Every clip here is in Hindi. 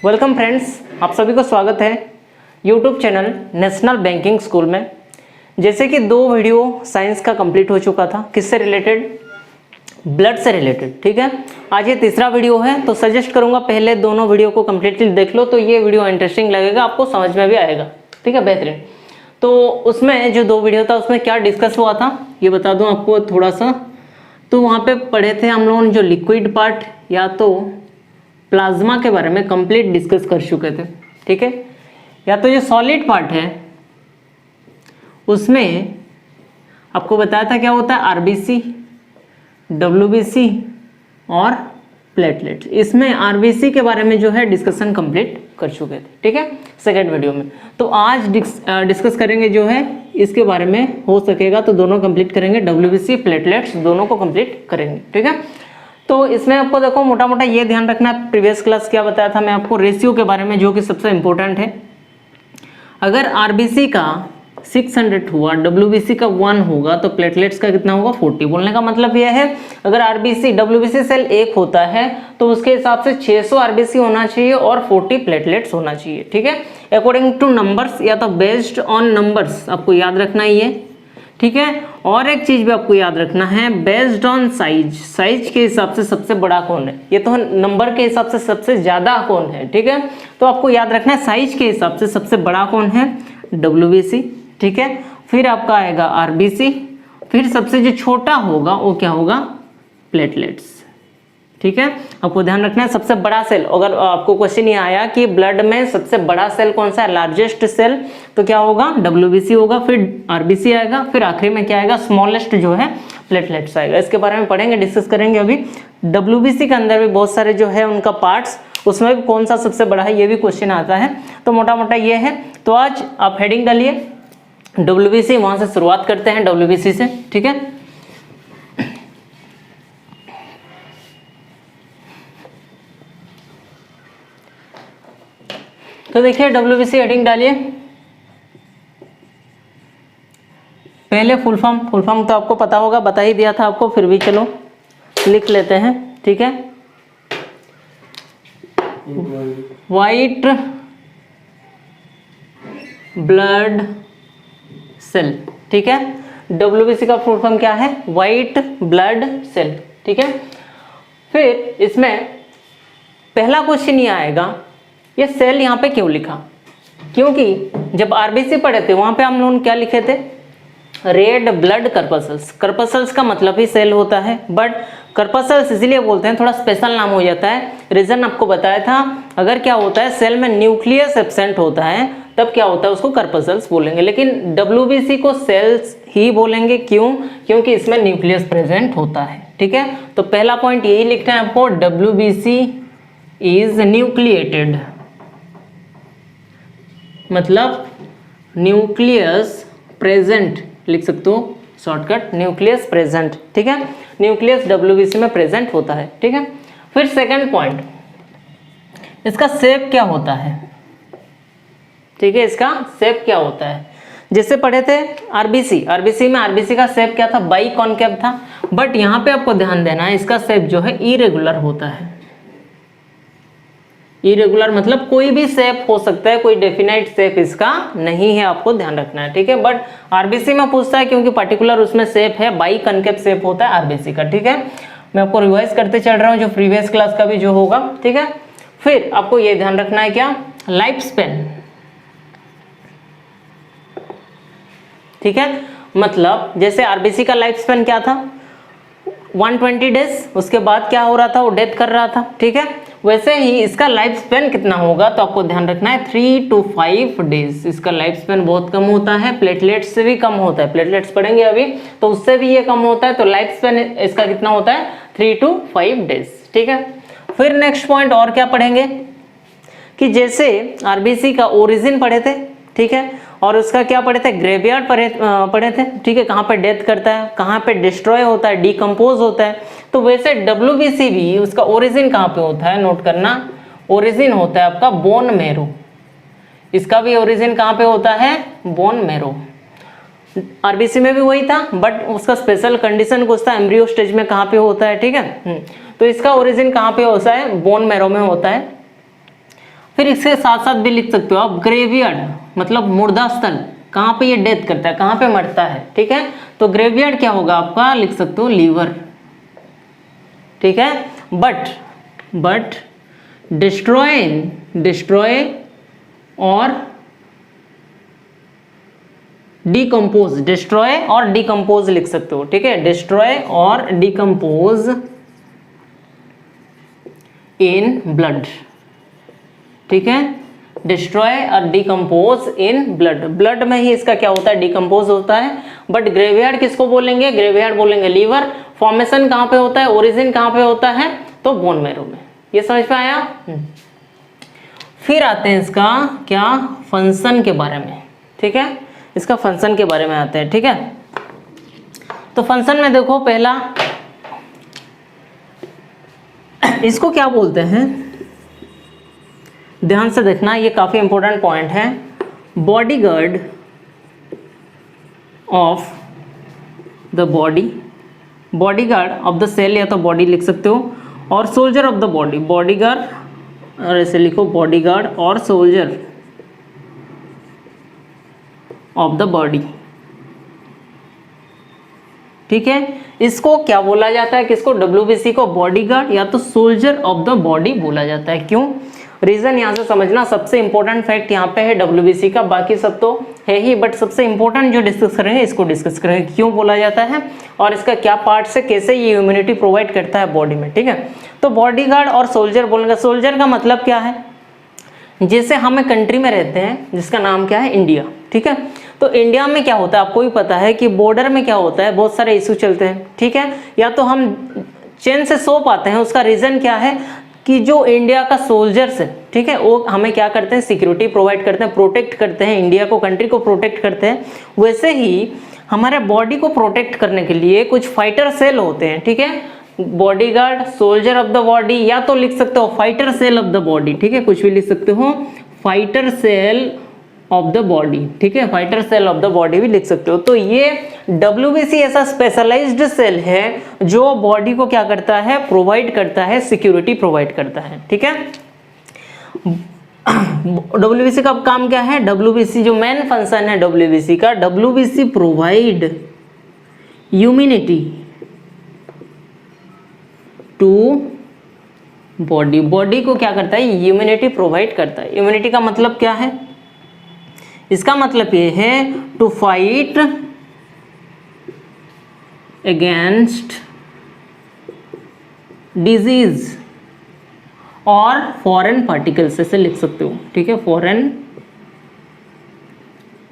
वेलकम फ्रेंड्स, आप सभी को स्वागत है YouTube channel national banking school में। जैसे कि 2 वीडियो साइंस का कंप्लीट हो चुका था, किससे रिलेटेड? ब्लड से रिलेटेड। ठीक है, आज ये तीसरा वीडियो है, तो सजेस्ट करूंगा पहले दोनों वीडियो को कंप्लीटली देख लो, तो ये वीडियो इंटरेस्टिंग लगेगा, आपको समझ में भी आएगा। ठीक है, बेहतरीन। तो उसमें जो 2 वीडियो था उसमें क्या डिस्कस हुआ था ये बता दूं आपको थोड़ा सा। तो वहाँ पे पढ़े थे हम लोगों ने जो लिक्विड पार्ट या तो प्लाज्मा के बारे में कंप्लीट डिस्कस कर चुके थे। ठीक है, या तो जो सॉलिड पार्ट है उसमें आपको बताया था क्या होता है, आरबीसी, डब्ल्यूबीसी और प्लेटलेट। इसमें आरबीसी के बारे में जो है डिस्कशन कंप्लीट कर चुके थे। ठीक है, सेकेंड वीडियो में। तो आज डिस्कस करेंगे जो है इसके बारे में, हो सकेगा तो दोनों कंप्लीट करेंगे, डब्ल्यूबीसी प्लेटलेट्स दोनों को कंप्लीट करेंगे। ठीक है, तो इसमें आपको देखो मोटा मोटा ये ध्यान रखना है, प्रीवियस क्लास क्या बताया था मैं आपको रेशियो के बारे में, जो कि सबसे इंपॉर्टेंट है। अगर आरबीसी का 600 हुआ, डब्ल्यूबीसी का 1 होगा, तो प्लेटलेट्स का कितना होगा, 40। बोलने का मतलब यह है अगर आरबीसी डब्ल्यूबीसी सेल 1 होता है तो उसके हिसाब से 600 आरबीसी होना चाहिए और 40 प्लेटलेट्स होना चाहिए। ठीक है, अकॉर्डिंग टू नंबर्स या तो बेस्ड ऑन नंबर्स, आपको याद रखना ही है। ठीक है, और एक चीज भी आपको याद रखना है, बेस्ड ऑन साइज, साइज के हिसाब से सबसे बड़ा कौन है, ये तो नंबर के हिसाब से सबसे ज्यादा कौन है। ठीक है, तो आपको याद रखना है साइज के हिसाब से सबसे बड़ा कौन है, डब्ल्यूबीसी। ठीक है, फिर आपका आएगा आरबीसी, फिर सबसे जो छोटा होगा वो क्या होगा, प्लेटलेट्स। ठीक है, आपको ध्यान रखना है सबसे बड़ा सेल। अगर आपको क्वेश्चन ये आया कि ब्लड में सबसे बड़ा सेल कौन सा है, लार्जेस्ट सेल, तो क्या होगा, डब्ल्यूबीसी होगा, फिर आरबीसी आएगा, फिर आखिरी में क्या आएगा, स्मॉलेस्ट जो है प्लेटलेट्स आएगा। इसके बारे में पढ़ेंगे, डिस्कस करेंगे अभी। डब्ल्यूबीसी के अंदर भी बहुत सारे जो है उनका पार्ट्स, उसमें भी कौन सा सबसे बड़ा है ये भी क्वेश्चन आता है। तो मोटा मोटा ये है। तो आज आप हेडिंग डालिए डब्ल्यूबीसी, वहां से शुरुआत करते हैं डब्ल्यूबीसी से। ठीक है, तो देखिए डब्ल्यूबीसी हेडिंग डालिए। पहले फुल फॉर्म तो आपको पता होगा, बता ही दिया था आपको, फिर भी चलो लिख लेते हैं। ठीक है, वाइट ब्लड सेल। ठीक है, डब्ल्यूबीसी का फुल फॉर्म क्या है, वाइट ब्लड सेल। ठीक है, फिर इसमें पहला क्वेश्चन ये आएगा, ये सेल यहाँ पे क्यों लिखा? क्योंकि जब आरबीसी पढ़े थे वहां पे हम लोग क्या लिखे थे, रेड ब्लड कर्पसल्स। कर्पसल्स का मतलब ही सेल होता है, बट कर्पसल्स इसलिए बोलते हैं, थोड़ा स्पेशल नाम हो जाता है। रीजन आपको बताया था, अगर क्या होता है सेल में न्यूक्लियस एब्सेंट होता है तब क्या होता है, उसको कर्पसल्स बोलेंगे। लेकिन डब्ल्यूबीसी को सेल्स ही बोलेंगे। क्यों? क्योंकि इसमें न्यूक्लियस प्रेजेंट होता है। ठीक है, तो पहला पॉइंट यही लिखना है आपको, डब्ल्यूबीसी इज न्यूक्लिएटेड, मतलब न्यूक्लियस प्रेजेंट लिख सकते हो, शॉर्टकट न्यूक्लियस प्रेजेंट। ठीक है, न्यूक्लियस डब्ल्यूबीसी में प्रेजेंट होता है। ठीक है, फिर सेकंड पॉइंट, इसका शेप क्या होता है? ठीक है, इसका शेप क्या होता है? जैसे पढ़े थे आरबीसी में आरबीसी का शेप क्या था, बाई कॉनकेव था, बट यहाँ पे आपको ध्यान देना है इसका शेप जो है इरेगुलर होता है। इरेगुलर मतलब कोई भी शेप हो सकता है, कोई डेफिनेट शेप इसका नहीं है, आपको ध्यान रखना है। ठीक है, बट आरबीसी में पूछता है क्योंकि पर्टिकुलर उसमें शेप है, बाई कनकेव शेप होता है आरबीसी का। ठीक है, मैं आपको रिवाइज करते चल रहा हूँ जो प्रीवियस क्लास का भी जो होगा। ठीक है, फिर आपको ये ध्यान रखना है क्या, लाइफ स्पेन। ठीक है, मतलब जैसे आरबीसी का लाइफ स्पेन क्या था, 120 डेज, उसके बाद क्या हो रहा था, वो डेथ कर रहा था। ठीक है, वैसे ही इसका लाइफ स्पेन कितना होगा, तो आपको ध्यान रखना है 3 to 5 डेज। इसका लाइफ स्पेन बहुत कम होता है, प्लेटलेट्स से भी कम होता है, प्लेटलेट्स पढ़ेंगे अभी, तो उससे भी ये कम होता है। तो लाइफ स्पेन इसका कितना होता है, 3 to 5 डेज। ठीक है, फिर नेक्स्ट पॉइंट और क्या पढ़ेंगे कि जैसे आरबीसी का ओरिजिन पढ़े थे, ठीक है, और उसका क्या पढ़े थे, ग्रेवयार्ड पढ़े थे। ठीक है, कहाँ पे डेथ करता है, कहाँ पे डिस्ट्रॉय होता है, डिकम्पोज होता है। तो वैसे डब्ल्यूबीसी भी उसका ओरिजिन कहाँ पे होता है, नोट करना, ओरिजिन होता है आपका बोन मैरो। इसका भी ओरिजिन कहाँ पे होता है, बोन मैरो। आरबीसी में भी वही था, बट उसका स्पेशल कंडीशन कुछ था, एम्ब्रियो स्टेज में कहाँ पे होता है। ठीक है, तो इसका ओरिजिन कहाँ पे होता है, बोन मैरो में होता है। फिर इसके साथ साथ भी लिख सकते हो आप ग्रेवयार्ड, मतलब मुर्दा स्थल, कहाँ पे ये डेथ करता है, कहाँ पे मरता है, ठीक है। तो ग्रेवयार्ड क्या होगा आपका, लिख सकते हो लीवर, ठीक है। बट डिस्ट्रॉय और डिकम्पोज, डिस्ट्रॉय और डिकम्पोज लिख सकते हो, ठीक है। डिस्ट्रॉय और डिकम्पोज इन ब्लड, ठीक है। डिस्ट्रॉय और डिकम्पोज इन ब्लड, ब्लड में ही इसका क्या होता है, डिकम्पोज होता है। बट ग्रेवयार्ड किसको बोलेंगे, ग्रेवयार्ड बोलेंगे लीवर। फॉर्मेशन कहाँ पे होता है, ओरिजिन कहाँ पे होता है, तो बोन मैरो में। ये समझ में आया। फिर आते हैं इसका क्या, फंक्शन के बारे में, ठीक है। इसका फंक्शन के बारे में आते हैं, ठीक है। तो फंक्शन में देखो, पहला इसको क्या बोलते हैं, ध्यान से देखना, ये काफी इंपॉर्टेंट पॉइंट है। Bodyguard of the body, bodyguard of the cell या तो बॉडी लिख सकते हो, और soldier of the body, bodyguard, और ऐसे लिखो बॉडीगार्ड और सोल्जर ऑफ द बॉडी, ठीक है। इसको क्या बोला जाता है, किसको, डब्ल्यूबीसी को बॉडीगार्ड या तो सोल्जर ऑफ द बॉडी बोला जाता है। क्यों, रीजन यहां से समझना, सबसे इंपॉर्टेंट फैक्ट यहाँ पे है डब्ल्यूबीसी का, बाकी सब तो है ही, बट सबसे इंपॉर्टेंट जो डिस्कस करेंगे इसको डिस्कस करेंगे, क्यों बोला जाता है और इसका क्या पार्ट से कैसे ये इम्यूनिटी प्रोवाइड करता है बॉडी में, ठीक है। तो बॉडीगार्ड और सोल्जर बोलेंगे। सोल्जर का मतलब क्या है, जैसे हम एक कंट्री में रहते हैं जिसका नाम क्या है, इंडिया, ठीक है। तो इंडिया में क्या होता है, आपको भी पता है कि बॉर्डर में क्या होता है, बहुत सारे इशू चलते हैं, ठीक है। या तो हम चैन से सो पाते हैं, उसका रीजन क्या है कि जो इंडिया का सोल्जर्स है, ठीक है, वो हमें क्या करते हैं, सिक्योरिटी प्रोवाइड करते हैं, प्रोटेक्ट करते हैं, इंडिया को, कंट्री को प्रोटेक्ट करते हैं। वैसे ही हमारे बॉडी को प्रोटेक्ट करने के लिए कुछ फाइटर सेल होते हैं, ठीक है। Bodyguard, soldier of the body, या तो लिख सकते हो fighter cell of the body, ठीक है, कुछ भी लिख सकते हो, fighter cell of the body, ठीक है, fighter cell of the body भी लिख सकते हो। तो ये डब्ल्यूबीसी ऐसा स्पेशलाइज्ड सेल है जो बॉडी को क्या करता है, प्रोवाइड करता है, सिक्योरिटी प्रोवाइड करता है, ठीक है। डब्ल्यूबीसी का काम क्या है, डब्ल्यूबीसी जो मेन फंक्शन है डब्ल्यूबीसी का, WBC provide immunity to body, body को क्या करता है, इम्यूनिटी प्रोवाइड करता है। इम्यूनिटी का मतलब क्या है, इसका मतलब ये है टू फाइट अगेंस्ट डिजीज और फॉरेन पार्टिकल्स, ऐसे लिख सकते हो, ठीक है, फॉरेन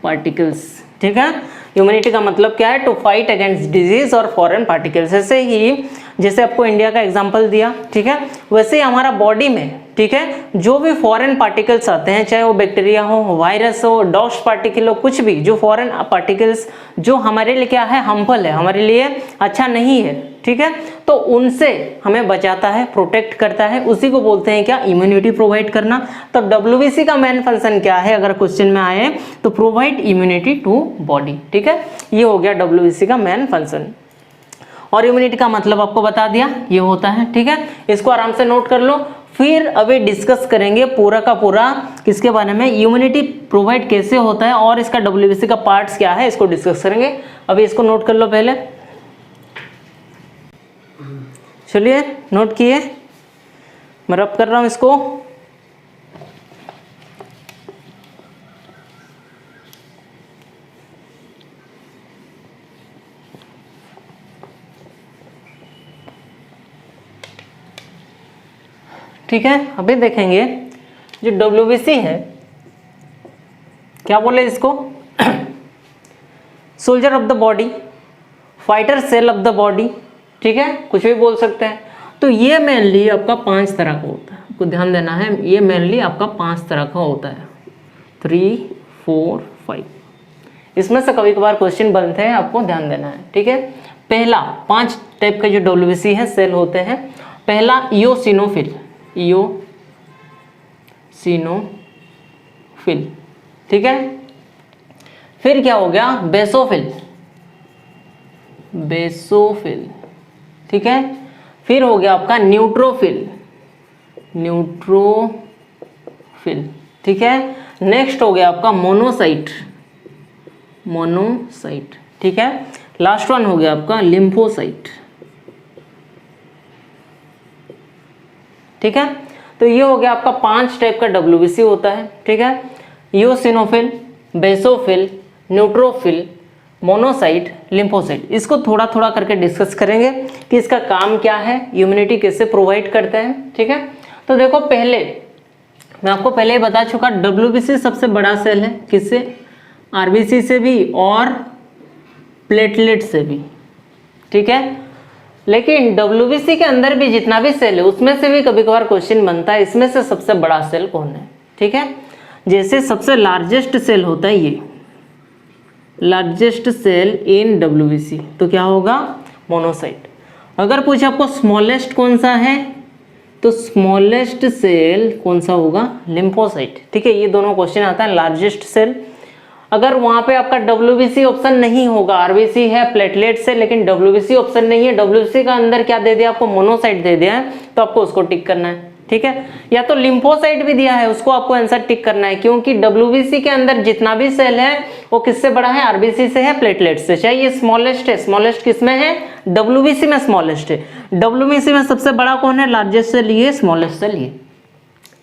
पार्टिकल्स, ठीक है। इम्यूनिटी का मतलब क्या है, टू फाइट अगेंस्ट डिजीज और फॉरेन पार्टिकल्स। ऐसे ही जैसे आपको इंडिया का एग्जांपल दिया, ठीक है, वैसे ही हमारा बॉडी में, ठीक है, जो भी फॉरेन पार्टिकल्स आते हैं, चाहे वो बैक्टीरिया हो, वायरस हो, डस्ट पार्टिकल हो, कुछ भी जो फॉरेन पार्टिकल्स जो हमारे लिए क्या है, हार्मफुल है, हमारे लिए अच्छा नहीं है, ठीक है, तो उनसे हमें बचाता है, प्रोटेक्ट करता है, उसी को बोलते हैं क्या, इम्यूनिटी प्रोवाइड करना। तो डब्ल्यूबीसी का मेन फंक्शन क्या है, अगर क्वेश्चन में आए तो प्रोवाइड इम्यूनिटी टू बॉडी, ठीक है। ये हो गया डब्ल्यूबीसी का मेन फंक्शन। और इम्यूनिटी का मतलब आपको बता दिया, ये होता है, ठीक है। इसको आराम से नोट कर लो। फिर अभी डिस्कस करेंगे पूरा का पूरा किसके बारे में, इम्यूनिटी प्रोवाइड कैसे होता है और इसका डब्ल्यूबीसी का पार्ट्स क्या है, इसको डिस्कस करेंगे। अभी इसको नोट कर लो पहले, चलिए नोट किए, मैं रब कर रहा हूं इसको। ठीक है, अभी देखेंगे जो डब्ल्यूबीसी है, क्या बोले इसको, soldier of the body, fighter cell of the body, ठीक है, कुछ भी बोल सकते हैं। तो ये मेनली आपका 5 तरह का होता है, आपको ध्यान देना है, ये मेनली आपका 5 तरह का होता है, 3, 4, 5। इसमें से कभी कभार क्वेश्चन बनते हैं, आपको ध्यान देना है, ठीक है। पहला 5 टाइप के जो डब्ल्यूबीसी है सेल होते हैं। पहला इओसिनोफिल, इओसिनोफिल, ठीक है। फिर क्या हो गया, बेसोफिल, बेसोफिल, ठीक है। फिर हो गया आपका न्यूट्रोफिल, न्यूट्रोफिल, न्यूट्रोफिल, ठीक है। नेक्स्ट हो गया आपका मोनोसाइट, मोनोसाइट, ठीक है। लास्ट वन हो गया आपका लिम्फोसाइट, ठीक है। तो ये हो गया आपका 5 टाइप का डब्ल्यूबीसी होता है, ठीक है। Eosinophil, basophil, neutrophil, monocyte, lymphocyte. इसको थोड़ा थोड़ा करके डिस्कस करेंगे कि इसका काम क्या है, इम्यूनिटी कैसे प्रोवाइड करते हैं, ठीक है। तो देखो पहले मैं आपको पहले ही बता चुका, डब्ल्यूबीसी सबसे बड़ा सेल है, किससे, आरबीसी से भी और प्लेटलेट से भी, ठीक है। लेकिन डब्ल्यूबीसी के अंदर भी जितना भी सेल है उसमें से भी कभी कभार क्वेश्चन बनता है इसमें से सबसे बड़ा सेल कौन है, ठीक है। जैसे सबसे लार्जेस्ट सेल होता है ये, लार्जेस्ट सेल इन डब्ल्यूबीसी, तो क्या होगा, मोनोसाइट। अगर पूछे आपको स्मॉलेस्ट कौन सा है, तो स्मॉलेस्ट सेल कौन सा होगा, लिम्फोसाइट, ठीक है। ये दोनों क्वेश्चन आता है, लार्जेस्ट सेल। अगर वहां पे आपका डब्ल्यूबीसी ऑप्शन नहीं होगा, आरबीसी है, प्लेटलेट से, लेकिन डब्ल्यूबीसी ऑप्शन नहीं है, डब्ल्यूबीसी का अंदर क्या दे दिया आपको, मोनोसाइट दे दिया है, तो आपको उसको टिक करना है, ठीक है। या तो लिम्फोसाइट भी दिया है, उसको आपको आंसर टिक करना है, क्योंकि डब्ल्यूबीसी के अंदर जितना भी सेल है वो किससे बड़ा है, आरबीसी से है, प्लेटलेट से। चाहे ये स्मॉलेस्ट है, स्मॉलेस्ट किसमें है, डब्ल्यूबीसी में स्मॉलेस्ट है। डब्ल्यूबीसी में सबसे बड़ा कौन है, लार्जेस्ट सेल ये, स्मॉलेस्ट सेल ये,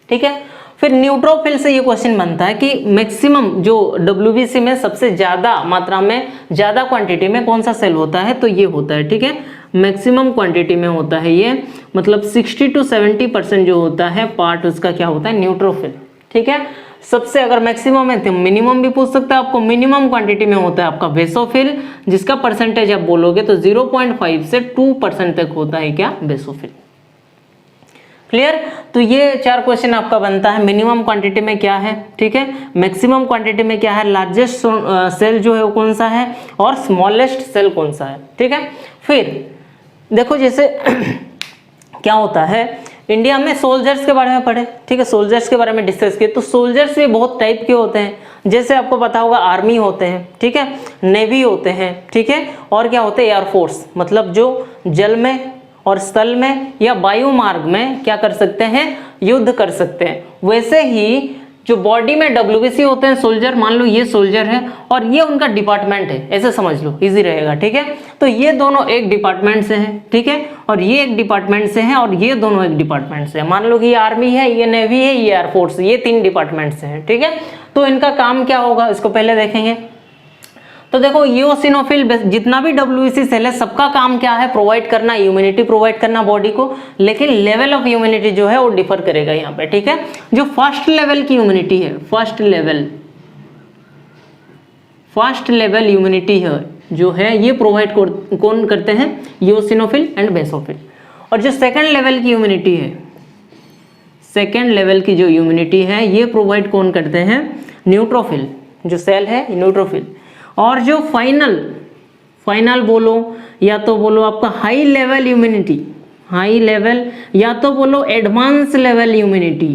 ठीक है। फिर न्यूट्रोफिल से ये क्वेश्चन बनता है कि मैक्सिमम जो डब्ल्यूबीसी में सबसे ज्यादा मात्रा में, ज्यादा क्वांटिटी में कौन सा सेल होता है, तो ये होता है, ठीक है। मैक्सिमम क्वांटिटी में होता है ये, मतलब 60 to 70% जो होता है पार्ट उसका क्या होता है, न्यूट्रोफिल, ठीक है। सबसे अगर मैक्सिमम है तो मिनिमम भी पूछ सकता है आपको, मिनिमम क्वांटिटी में होता है आपका बेसोफिल, जिसका परसेंटेज आप बोलोगे तो 0.5 से 2% तक होता है क्या, बेसोफिल। क्लियर। तो ये 4 क्वेश्चन आपका बनता है, मिनिमम क्वांटिटी में क्या है, ठीक है, मैक्सिमम क्वांटिटी में क्या है, लार्जेस्ट सेल जो है वो कौन सा है, और स्मॉलेस्ट सेल कौन सा है, ठीक है। फिर देखो जैसे क्या होता है, इंडिया में सोल्जर्स के बारे में पढ़े, ठीक है, सोल्जर्स के बारे में डिस्कस किए। तो सोल्जर्स भी बहुत टाइप के होते हैं, जैसे आपको पता होगा आर्मी होते हैं, ठीक है, नेवी होते हैं, ठीक है, और क्या होते हैं, एयरफोर्स, मतलब जो जल में और स्थल में या वायु मार्ग में क्या कर सकते हैं, युद्ध कर सकते हैं। वैसे ही जो बॉडी में डब्ल्यूबीसी होते हैं सोल्जर, मान लो ये सोल्जर है और ये उनका डिपार्टमेंट है, ऐसे समझ लो, इजी रहेगा, ठीक है। तो ये दोनों एक डिपार्टमेंट से हैं, ठीक है, और ये एक डिपार्टमेंट से हैं, और ये दोनों एक डिपार्टमेंट से हैं। मान लो कि ये आर्मी है, ये नेवी है, ये एयरफोर्स, ये 3 डिपार्टमेंट से हैं, ठीक है। तो इनका काम क्या होगा, इसको पहले देखेंगे। तो देखो ईओसिनोफिल, जितना भी डब्ल्यूबीसी सेल है सबका काम क्या है, प्रोवाइड करना, इम्यूनिटी प्रोवाइड करना बॉडी को, लेकिन लेवल ऑफ इम्यूनिटी जो है वो डिफर करेगा यहाँ पे, ठीक है। जो फर्स्ट लेवल की इम्यूनिटी है, फर्स्ट लेवल इम्यूनिटी है जो है, ये प्रोवाइड कौन करते हैं, ईओसिनोफिल एंड बेसोफिल। और जो सेकंड लेवल की इम्यूनिटी है, सेकंड लेवल की जो इम्यूनिटी है ये प्रोवाइड कौन करते हैं, न्यूट्रोफिल, जो सेल है न्यूट्रोफिल। और जो फाइनल बोलो या तो बोलो आपका high level immunity, high level, या तो बोलो एडवांस लेवल इम्यूनिटी,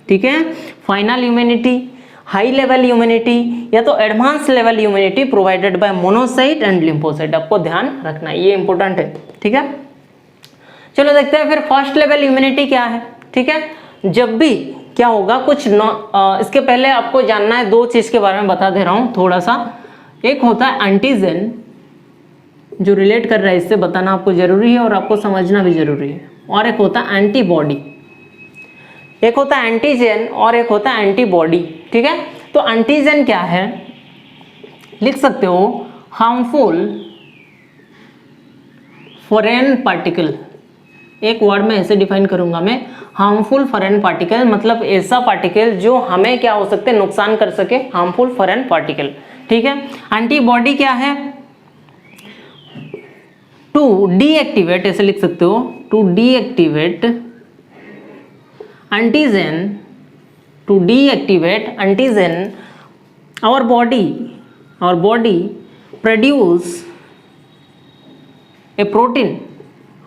ठीक है। Final immunity, high level immunity, या तो advance level immunity provided by monocyte and lymphocyte, आपको ध्यान रखना, ये इंपॉर्टेंट है, ठीक है। चलो देखते हैं फिर फर्स्ट लेवल इम्यूनिटी क्या है, ठीक है। जब भी क्या होगा कुछ इसके पहले आपको जानना है 2 चीज के बारे में बता दे रहा हूं थोड़ा सा। एक होता है एंटीजन, जो रिलेट कर रहा है, इससे बताना आपको जरूरी है और आपको समझना भी जरूरी है। और एक होता है एंटीबॉडी, एक होता है एंटीजन और एक होता है एंटीबॉडी, ठीक है। तो एंटीजन क्या है, लिख सकते हो हार्मफुल फॉरेन पार्टिकल, एक वर्ड में ऐसे डिफाइन करूंगा मैं, हार्मफुल फॉरेन पार्टिकल, मतलब ऐसा पार्टिकल जो हमें क्या हो सकते हैं, नुकसान कर सके, हार्मफुल फॉरेन पार्टिकल, ठीक है। एंटीबॉडी क्या है, टू डीएक्टिवेट, ऐसे लिख सकते हो, to deactivate antigen, to deactivate antigen our body produce a protein,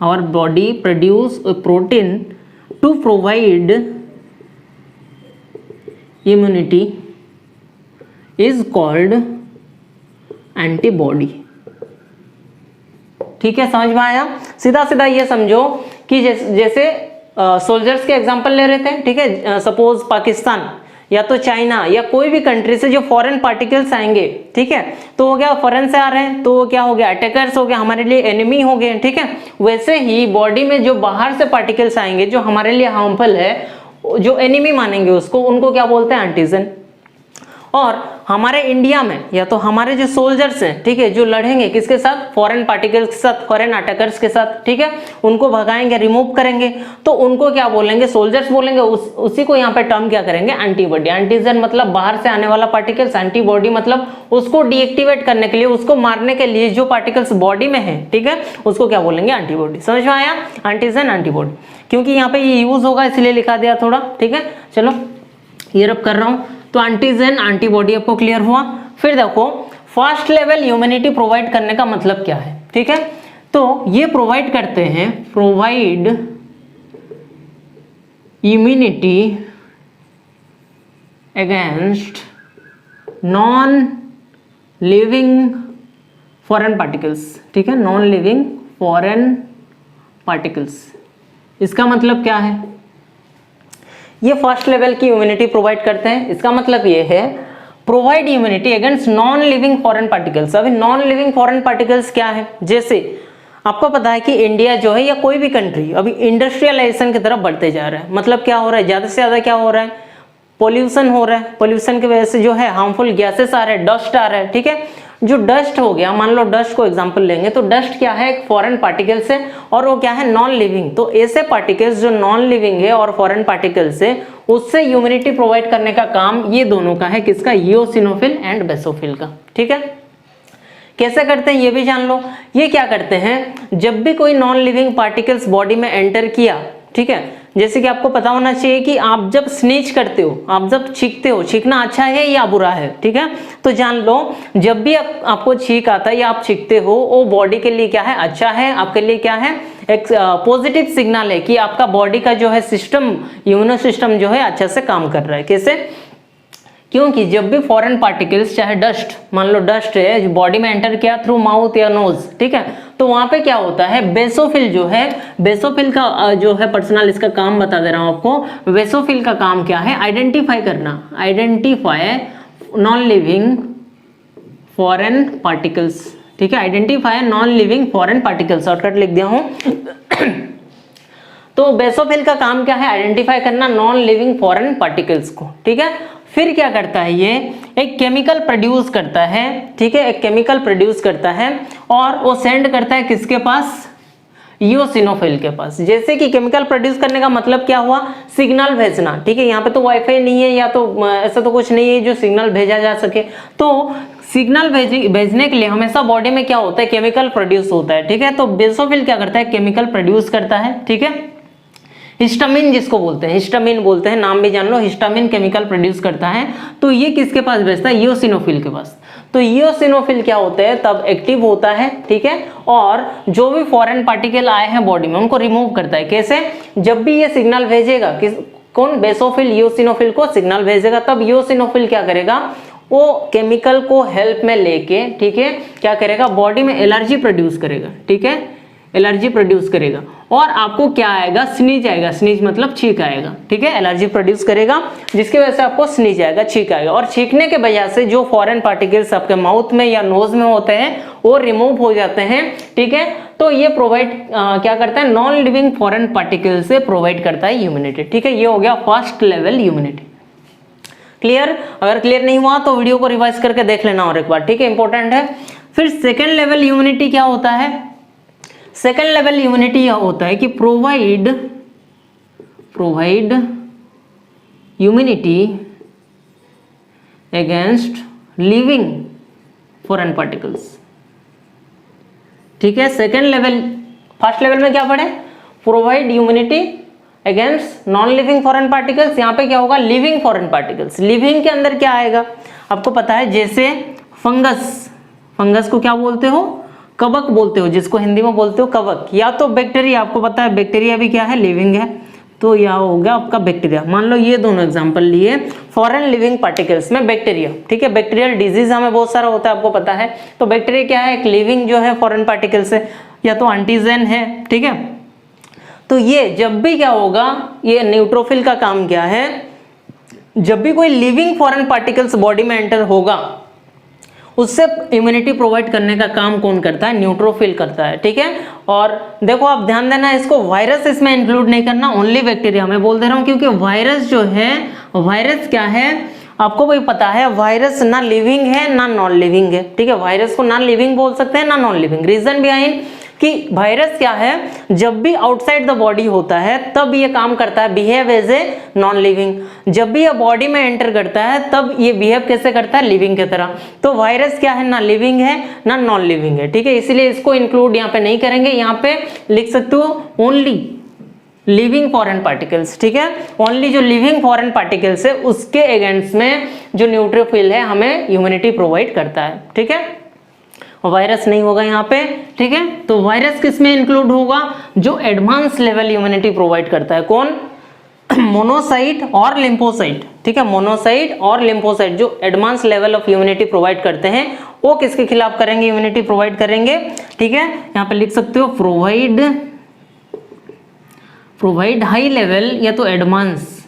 our body produce a protein to provide immunity is called antibody। ठीक है, समझ में आया। सीधा सीधा ये समझो कि जैसे सोल्जर्स के एग्जांपल ले रहे थे, ठीक है। सपोज पाकिस्तान, या तो चाइना या कोई भी कंट्री से जो फॉरेन पार्टिकल्स आएंगे, ठीक है, तो वो क्या फॉरेन से आ रहे हैं, तो वो क्या हो गया, अटैकर्स हो गया, हमारे लिए एनिमी हो गए, ठीक है। वैसे ही बॉडी में जो बाहर से पार्टिकल्स आएंगे जो हमारे लिए हार्मफुल है, जो एनिमी मानेंगे उसको, उनको क्या बोलते हैं, एंटीजन। और हमारे इंडिया में या तो हमारे जो सोल्जर्स हैं, ठीक है, जो लड़ेंगे किसके साथ, फॉरेन पार्टिकल्स के साथ, फॉरेन अटैकर्स के साथ, ठीक है, उनको भगाएंगे, रिमूव करेंगे, तो उनको क्या बोलेंगे, सोल्जर्स बोलेंगे। उसी को यहाँ पे टर्म क्या करेंगे, एंटीबॉडी। एंटीजन मतलब बाहर से आने वाला पार्टिकल्स, एंटीबॉडी मतलब उसको डीएक्टिवेट करने के लिए, उसको मारने के लिए जो पार्टिकल्स बॉडी में है, ठीक है, उसको क्या बोलेंगे, एंटीबॉडी। समझ में आया, एंटीजन एंटीबॉडी, क्योंकि यहाँ पे ये यूज होगा इसलिए लिखा दिया थोड़ा, ठीक है। चलो ये रब कर रहा हूँ, तो एंटीजन एंटीबॉडी आपको क्लियर हुआ। फिर देखो फर्स्ट लेवल इम्यूनिटी प्रोवाइड करने का मतलब क्या है, ठीक है, तो ये प्रोवाइड करते हैं, provide immunity against non living foreign particles, ठीक है, नॉन लिविंग फॉरेन पार्टिकल्स। इसका मतलब क्या है, ये फर्स्ट लेवल की इम्यूनिटी प्रोवाइड करते हैं। इसका मतलब ये है provide immunity against non living foreign particles. अभी नॉन लिविंग फॉरेन पार्टिकल्स क्या है, जैसे आपको पता है कि इंडिया जो है या कोई भी कंट्री अभी इंडस्ट्रियलाइजेशन की तरफ बढ़ते जा रहा है। मतलब क्या हो रहा है, ज्यादा से ज्यादा क्या हो रहा है, पोल्यूशन हो रहा है। पोल्यूशन की वजह से जो है हार्मफुल गैसेस आ रहे हैं, डस्ट आ रहा है, ठीक है। जो डस्ट हो गया, मान लो डस्ट को एग्जांपल लेंगे, तो डस्ट क्या है, एक फॉरेन पार्टिकल्स है और वो क्या है, नॉन लिविंग। तो ऐसे पार्टिकल्स जो नॉन लिविंग है और फॉरेन पार्टिकल्स है, उससे इम्यूनिटी प्रोवाइड करने का काम ये दोनों का है, किसका, इओसिनोफिल एंड बेसोफिल का, ठीक है। कैसे करते हैं ये भी जान लो। ये क्या करते हैं, जब भी कोई नॉन लिविंग पार्टिकल्स बॉडी में एंटर किया, ठीक है, जैसे कि आपको पता होना चाहिए कि आप जब स्नीच करते हो, आप जब छींकते हो, छींकना अच्छा है या बुरा है, ठीक है, तो जान लो जब भी आपको छींक आता है या आप छींकते हो, वो बॉडी के लिए क्या है, अच्छा है, आपके लिए क्या है, एक पॉजिटिव सिग्नल है कि आपका बॉडी का जो है सिस्टम, इम्यूनो सिस्टम जो है अच्छा से काम कर रहा है। कैसे, क्योंकि जब भी फॉरेन पार्टिकल्स, चाहे डस्ट, मान लो डस्ट है, बॉडी में एंटर किया थ्रू माउथ या नोज, ठीक है, तो वहां पे क्या होता है, बेसोफिल जो है, बेसोफिल का जो है पर्सनल इसका काम बता दे रहा हूं आपको। बेसोफिल का काम क्या है, आइडेंटिफाई करना, identify non living foreign particles, ठीक है, identify non living foreign particles, shortcut लिख दिया हूं। तो बेसोफिल का काम क्या है, आइडेंटिफाई करना नॉन लिविंग फॉरेन पार्टिकल्स को, ठीक है। फिर क्या करता है, ये एक केमिकल प्रोड्यूस करता है, ठीक है, एक केमिकल प्रोड्यूस करता है और वो सेंड करता है किसके पास, इओसिनोफिल के पास। जैसे कि केमिकल प्रोड्यूस करने का मतलब क्या हुआ, सिग्नल भेजना, ठीक है। यहाँ पे तो वाईफाई नहीं है या तो ऐसा तो कुछ नहीं है जो सिग्नल भेजा जा सके, तो सिग्नल भेजने के लिए हमेशा बॉडी में क्या होता है, केमिकल प्रोड्यूस होता है, ठीक है। तो बेसोफिल क्या करता है, केमिकल प्रोड्यूस करता है, ठीक है। हिस्टामिन जिसको बोलते हैं, हिस्टामिन बोलते हैं, नाम भी जान लो, हिस्टामिन केमिकल प्रोड्यूस करता है। तो ये किसके पास भेजता है, इओसिनोफिल के पास। तो इओसिनोफिल क्या होता है, तब एक्टिव होता है, ठीक है, और जो भी फॉरेन पार्टिकल आए हैं बॉडी में उनको रिमूव करता है। कैसे, जब भी ये सिग्नल भेजेगा, कौन, बेसोफिल इओसिनोफिल को सिग्नल भेजेगा, तब इओसिनोफिल क्या करेगा, वो केमिकल को हेल्प में लेके, ठीक है, क्या करेगा, बॉडी में एलर्जी प्रोड्यूस करेगा, ठीक है, एलर्जी प्रोड्यूस करेगा और आपको क्या आएगा, स्नीज आएगा, स्नीज मतलब छींक आएगा, ठीक है, एलर्जी प्रोड्यूस करेगा जिसकी वजह से आपको स्नीज आएगा, छींक आएगा। और छींकने के वजह से जो फॉरेन पार्टिकल्स आपके माउथ में या नोज में होते हैं वो रिमूव हो जाते हैं, ठीक है। तो ये प्रोवाइड क्या करता है, नॉन लिविंग फॉरेन पार्टिकल से प्रोवाइड करता है इम्यूनिटी, ठीक है। ये हो गया फर्स्ट लेवल इम्यूनिटी। क्लियर, अगर क्लियर नहीं हुआ तो वीडियो को रिवाइज करके देख लेना और एक बार, ठीक है, इंपॉर्टेंट है। फिर सेकेंड लेवल इम्यूनिटी क्या होता है, सेकेंड लेवल इम्यूनिटी यह होता है कि provide immunity against living foreign particles, ठीक है। सेकेंड लेवल, फर्स्ट लेवल में क्या पढ़े, provide immunity against non living foreign particles. यहाँ पे क्या होगा, लिविंग फॉरेन पार्टिकल्स। लिविंग के अंदर क्या आएगा, आपको पता है, जैसे फंगस, फंगस को क्या बोलते हो, कवक बोलते हो, जिसको हिंदी में बोलते हो कवक, या तो बैक्टीरिया, आपको पता है बैक्टीरिया भी क्या है, लिविंग है, तो यह हो गया आपका बैक्टीरिया। मान लो ये दोनों एग्जांपल लिए फॉरेन लिविंग पार्टिकल्स में बैक्टीरिया, ठीक है। बैक्टीरियल डिजीज हमें बहुत सारा होता है, आपको पता है, तो बैक्टीरिया क्या है, एक लिविंग जो है फॉरेन पार्टिकल्स है या तो एंटीजन है, ठीक है। तो ये जब भी क्या होगा, ये न्यूट्रोफिल का काम क्या है, जब भी कोई लिविंग फॉरेन पार्टिकल्स बॉडी में एंटर होगा उससे इम्यूनिटी प्रोवाइड करने का काम कौन करता है? न्यूट्रोफिल करता है, ठीक है। और देखो आप ध्यान देना, इसको वायरस इसमें इंक्लूड नहीं करना, ओनली बैक्टीरिया। मैं बोल दे रहा हूं क्योंकि वायरस जो है, वायरस क्या है आपको भी पता है, वायरस ना लिविंग है ना नॉन लिविंग है, ठीक है। वायरस को ना लिविंग बोल सकते हैं ना नॉन लिविंग। रीजन बिहाइंड कि वायरस क्या है, जब भी आउटसाइड द बॉडी होता है तब ये काम करता है, behave as a non living. जब भी ये बॉडी में एंटर करता है तब ये बिहेव कैसे करता है? लिविंग की तरह। तो वायरस क्या है, ना लिविंग है ना नॉन लिविंग है, ठीक है। इसीलिए इसको इंक्लूड यहाँ पे नहीं करेंगे। यहाँ पे लिख सकते हो ओनली लिविंग फॉरेन पार्टिकल्स, ठीक है। ओनली जो लिविंग फॉरेन पार्टिकल्स है उसके अगेंस्ट में जो न्यूट्रोफिल है हमें इम्यूनिटी प्रोवाइड करता है, ठीक है। वायरस नहीं होगा यहाँ पे, ठीक है। तो वायरस किस में इंक्लूड होगा? जो एडवांस लेवल इम्यूनिटी प्रोवाइड करता है। कौन? मोनोसाइट और लिम्फोसाइट, ठीक है। मोनोसाइट और लिम्फोसाइट जो advance level of immunity provide करते हैं वो किसके खिलाफ करेंगे? इम्यूनिटी प्रोवाइड करेंगे, ठीक है। यहाँ पे लिख सकते हो प्रोवाइड हाई लेवल या तो advance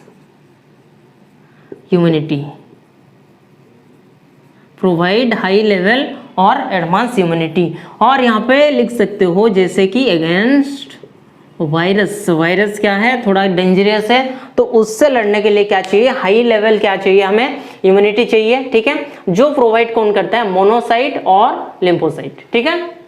immunity, provide high level और एडवांस इम्यूनिटी। और यहाँ पे लिख सकते हो जैसे कि अगेंस्ट वायरस। वायरस क्या है? थोड़ा डेंजरस है, तो उससे लड़ने के लिए क्या चाहिए? हाई लेवल क्या चाहिए? हमें इम्यूनिटी चाहिए, ठीक है। जो प्रोवाइड कौन करता है? मोनोसाइट और लिम्फोसाइट, ठीक है।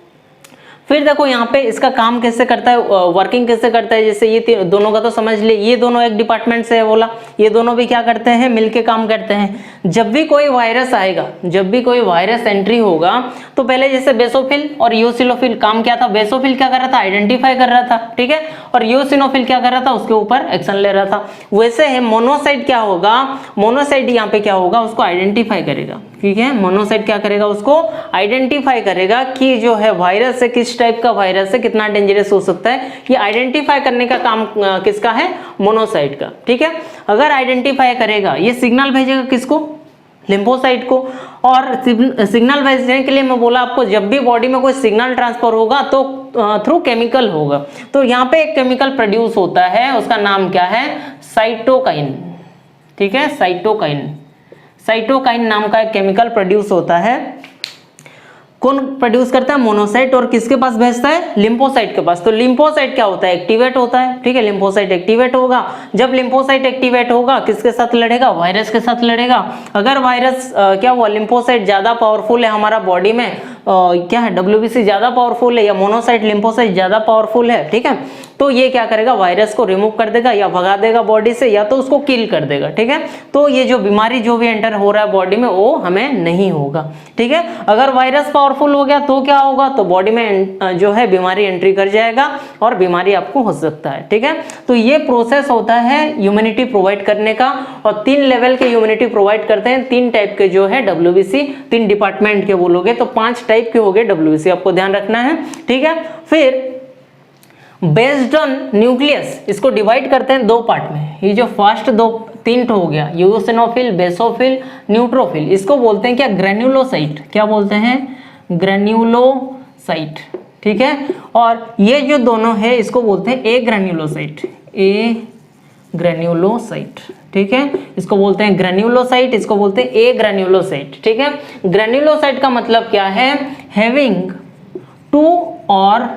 फिर देखो यहाँ पे इसका काम कैसे करता है, वर्किंग कैसे करता है। जैसे ये दोनों का तो समझ ले, ये दोनों एक डिपार्टमेंट से है बोला, ये दोनों भी क्या करते हैं? मिलके काम करते हैं। जब भी कोई वायरस आएगा, जब भी कोई वायरस एंट्री होगा तो पहले जैसे बेसोफिल और यूसिनोफिल काम क्या था? बेसोफिल क्या कर रहा था? आइडेंटिफाई कर रहा था, ठीक है। और यूसिनोफिल क्या कर रहा था? उसके ऊपर एक्शन ले रहा था। वैसे है मोनोसाइट क्या होगा? मोनोसाइट यहाँ पे क्या होगा? उसको आइडेंटिफाई करेगा, ठीक है। मोनोसाइट क्या करेगा? उसको आइडेंटिफाई करेगा कि जो है वायरस है, किस टाइप का वायरस है, कितना डेंजरस हो सकता है। ये आइडेंटिफाई करने का काम किसका है? मोनोसाइट का, ठीक है। अगर आइडेंटिफाई करेगा, ये सिग्नल भेजेगा किसको? लिम्फोसाइट को। और सिग्नल भेजने के लिए मैं बोला आपको, जब भी बॉडी में कोई सिग्नल ट्रांसफर होगा तो थ्रू केमिकल होगा। तो यहाँ पे एक केमिकल प्रोड्यूस होता है, उसका नाम क्या है? साइटोकाइन, ठीक है। साइटोकाइन नाम का एक केमिकल प्रोड्यूस होता है। कौन प्रोड्यूस करता है? मोनोसाइट। और किसके पास भेजता है? लिम्फोसाइट के पास। तो लिम्फोसाइट क्या होता है? एक्टिवेट होता है, ठीक है। लिम्फोसाइट एक्टिवेट होगा। जब लिम्फोसाइट एक्टिवेट होगा किसके साथ लड़ेगा? वायरस के साथ लड़ेगा। अगर वायरस क्या हुआ? लिम्फोसाइट ज्यादा पावरफुल है हमारा बॉडी में, क्या है? WBC ज्यादा पावरफुल है या मोनोसाइट लिम्फोसाइट ज्यादा पावरफुल है, ठीक है। तो ये क्या करेगा? वायरस को रिमूव कर देगा या भगा देगा बॉडी से, या तो उसको किल कर देगा, ठीक है। तो ये जो बीमारी जो भी एंटर हो रहा है बॉडी में वो हमें नहीं होगा, ठीक है। अगर वायरस पावरफुल हो गया तो क्या होगा? तो बॉडी में जो है बीमारी एंट्री कर जाएगा और बीमारी आपको हो सकता है, ठीक है। तो ये प्रोसेस होता है इम्यूनिटी प्रोवाइड करने का। और 3 लेवल के इम्यूनिटी प्रोवाइड करते हैं, 3 टाइप के जो है WBC, 3 डिपार्टमेंट के बोलोगे तो 5 टाइप के हो गए WBC, आपको ध्यान रखना है, ठीक है। फिर बेस्ड ऑन न्यूक्लियस इसको डिवाइड करते हैं 2 पार्ट में। ये जो फर्स्ट 3 हो गया, यूसिनोफिल, बेसोफिल, न्यूट्रोफिल, इसको बोलते हैं क्या? ग्रेन्युलोसाइट। क्या बोलते हैं? ग्रेन्युलोसाइट, ठीक है। और ये जो दोनों है इसको बोलते हैं ए ग्रेन्युलोसाइट, ठीक है। इसको बोलते हैं ग्रेन्युलोसाइट, इसको बोलते हैं ए ग्रेन्युलोसाइट, ठीक है। ग्रेन्युलोसाइट का मतलब क्या है? हैविंग 2 और